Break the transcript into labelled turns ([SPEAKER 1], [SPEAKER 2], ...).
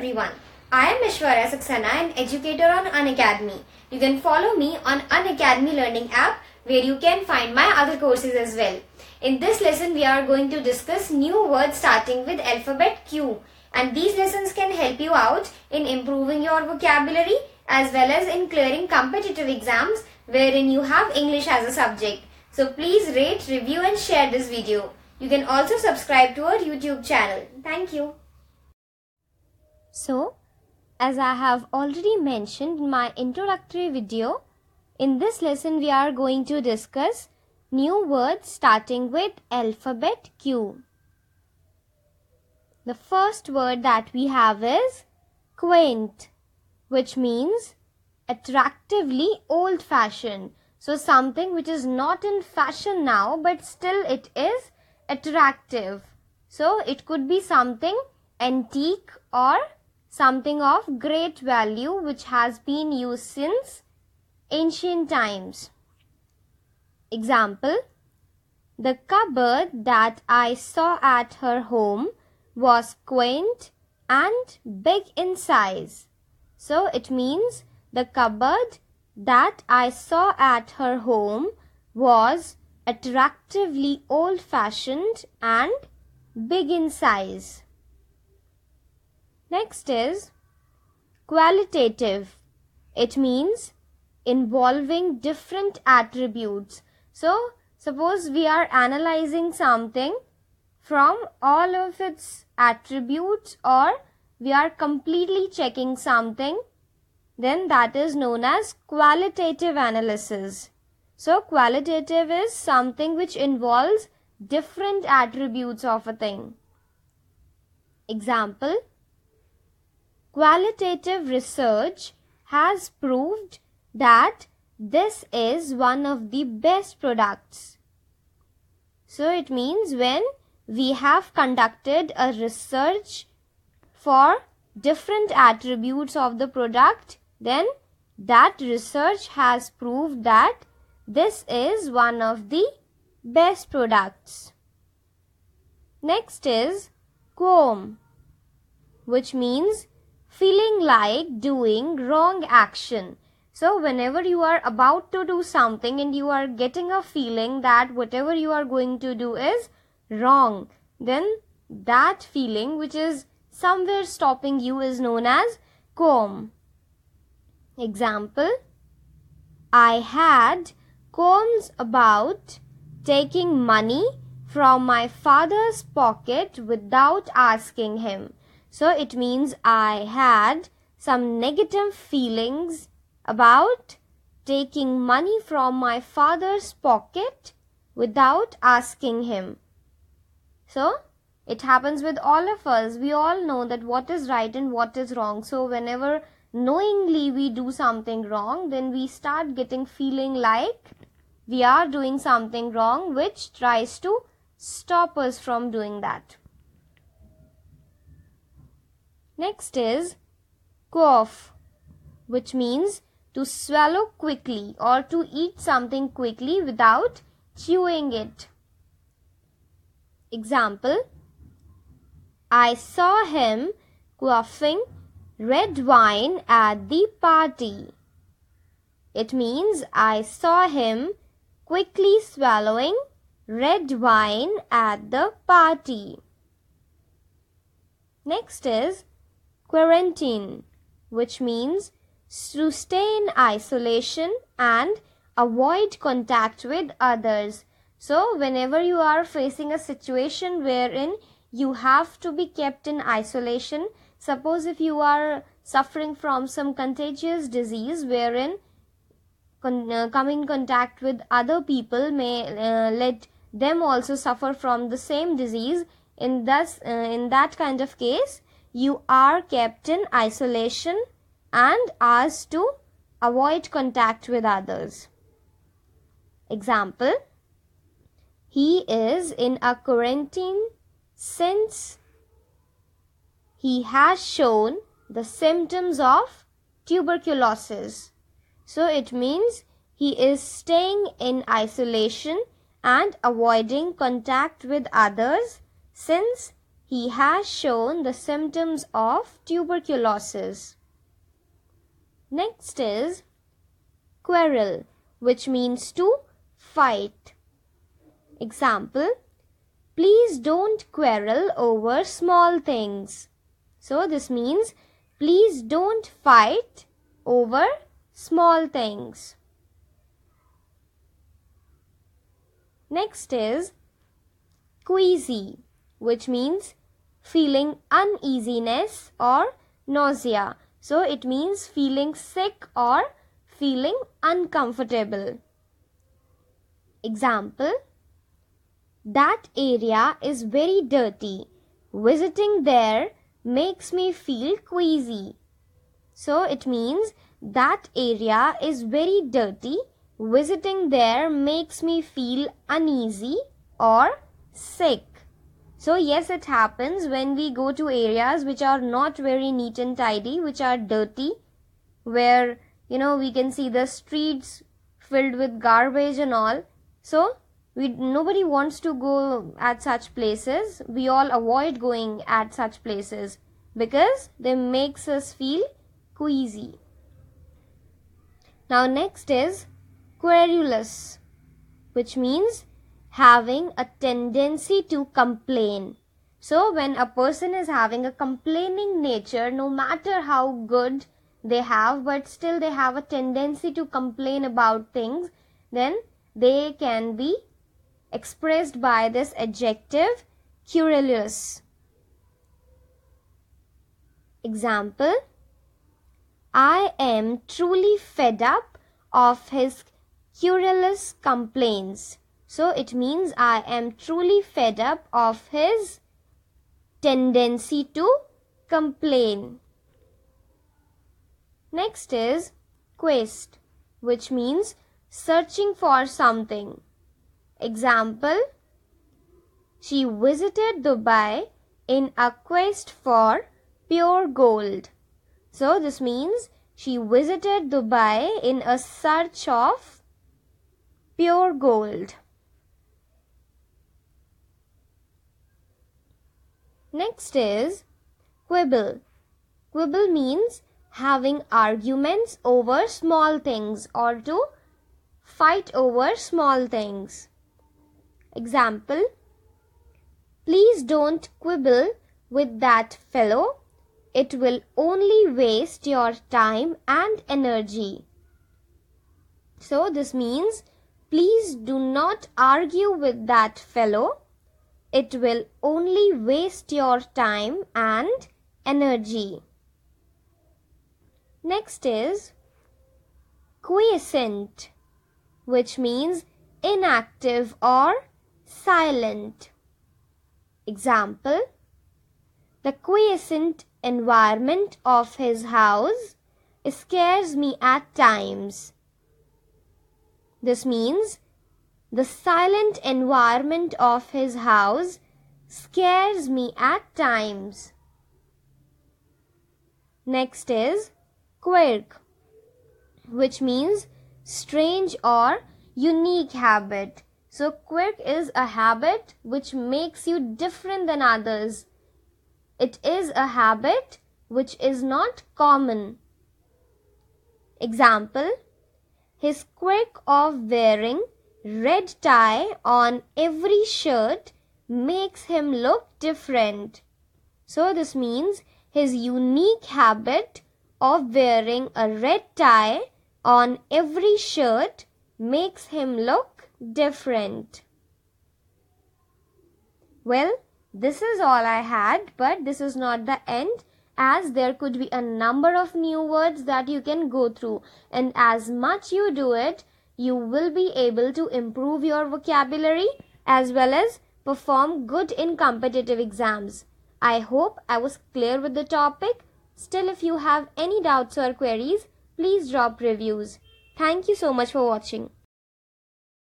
[SPEAKER 1] everyone. I am Aishwarya, an educator on Unacademy. You can follow me on Unacademy Learning app where you can find my other courses as well. In this lesson, we are going to discuss new words starting with alphabet Q. And these lessons can help you out in improving your vocabulary as well as in clearing competitive exams wherein you have English as a subject. So please rate, review and share this video. You can also subscribe to our YouTube channel. Thank you. So, as I have already mentioned in my introductory video, in this lesson we are going to discuss new words starting with alphabet Q. The first word that we have is quaint, which means attractively old-fashioned. So something which is not in fashion now, but still it is attractive. So it could be something antique or something of great value which has been used since ancient times. Example, the cupboard that I saw at her home was quaint and big in size. So it means the cupboard that I saw at her home was attractively old-fashioned and big in size. Next is qualitative. It means involving different attributes. So, suppose we are analyzing something from all of its attributes, or we are completely checking something, then that is known as qualitative analysis. So, qualitative is something which involves different attributes of a thing. Example, qualitative research has proved that this is one of the best products. So it means when we have conducted a research for different attributes of the product, then that research has proved that this is one of the best products. Next is qualm, which means feeling like doing wrong action. So whenever you are about to do something and you are getting a feeling that whatever you are going to do is wrong, then that feeling which is somewhere stopping you is known as qualm. Example, I had qualms about taking money from my father's pocket without asking him. So it means I had some negative feelings about taking money from my father's pocket without asking him. So it happens with all of us. We all know that what is right and what is wrong. So whenever knowingly we do something wrong, then we start getting feeling like we are doing something wrong, which tries to stop us from doing that. Next is quaff, which means to swallow quickly or to eat something quickly without chewing it. Example, I saw him quaffing red wine at the party. It means I saw him quickly swallowing red wine at the party. Next is quarantine, which means to stay in isolation and avoid contact with others. So whenever you are facing a situation wherein you have to be kept in isolation, suppose if you are suffering from some contagious disease wherein coming in contact with other people may let them also suffer from the same disease, in that kind of case you are kept in isolation and asked to avoid contact with others. Example, he is in a quarantine since he has shown the symptoms of tuberculosis. So it means he is staying in isolation and avoiding contact with others since he has shown the symptoms of tuberculosis. Next is quarrel, which means to fight. Example, please don't quarrel over small things. So this means please don't fight over small things. Next is queasy, which means feeling uneasiness or nausea. So it means feeling sick or feeling uncomfortable. Example, that area is very dirty. Visiting there makes me feel queasy. So it means that area is very dirty. Visiting there makes me feel uneasy or sick. So yes, it happens when we go to areas which are not very neat and tidy, which are dirty, where we can see the streets filled with garbage and all. So nobody wants to go at such places. We all avoid going at such places because they makes us feel queasy. Now next is querulous, which means having a tendency to complain. So when a person is having a complaining nature, no matter how good they have, but still they have a tendency to complain about things, then they can be expressed by this adjective querulous. Example, I am truly fed up of his querulous complaints. So it means I am truly fed up of his tendency to complain. Next is quest, which means searching for something. Example, she visited Dubai in a quest for pure gold. So this means she visited Dubai in a search of pure gold. Next is quibble. Quibble means having arguments over small things or to fight over small things. Example, please don't quibble with that fellow. It will only waste your time and energy. So this means please do not argue with that fellow. It will only waste your time and energy. Next is quiescent, which means inactive or silent. Example, the quiescent environment of his house scares me at times. This means the silent environment of his house scares me at times. Next is quirk, which means strange or unique habit. So quirk is a habit which makes you different than others. It is a habit which is not common. Example, his quirk of wearing red tie on every shirt makes him look different. So this means his unique habit of wearing a red tie on every shirt makes him look different. Well, this is all I had, but this is not the end, as there could be a number of new words that you can go through, and as much you do it, you will be able to improve your vocabulary as well as perform good in competitive exams. I hope I was clear with the topic. Still, if you have any doubts or queries, please drop reviews. Thank you so much for watching.